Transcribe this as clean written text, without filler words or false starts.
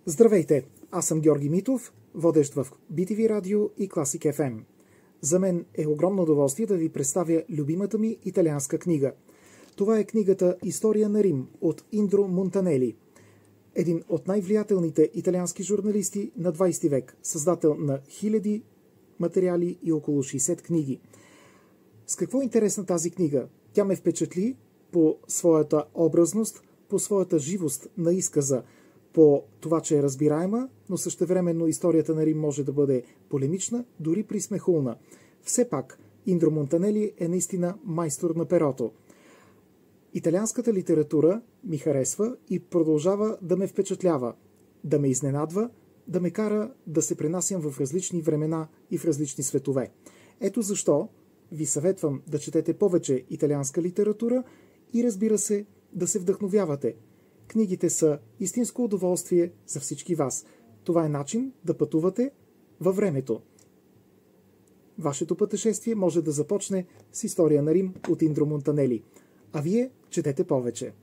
Здравейте, аз съм Георги Митов, водещ в BTV Радио и Classic FM. За мен е огромно удоволствие да ви представя любимата ми италианска книга. Това е книгата «История на Рим» от Индро Монтанели. Един от най-влиятелните италиански журналисти на 20 век, създател на хиляди материали и около 60 книги. С какво е интересна тази книга? Тя ме впечатли по своята образност, по своята живост на изказа, по това, че е разбираема, но същевременно историята на Рим може да бъде полемична, дори присмехулна. Все пак, Индро Монтанели е наистина майстор на перото. Италианската литература ми харесва и продължава да ме впечатлява, да ме изненадва, да ме кара да се пренасям в различни времена и в различни светове. Ето защо ви съветвам да четете повече италианска литература и, разбира се, да се вдъхновявате. Книгите са истинско удоволствие за всички вас. Това е начин да пътувате във времето. Вашето пътешествие може да започне с История на Рим от Индро Монтанели. А вие четете повече.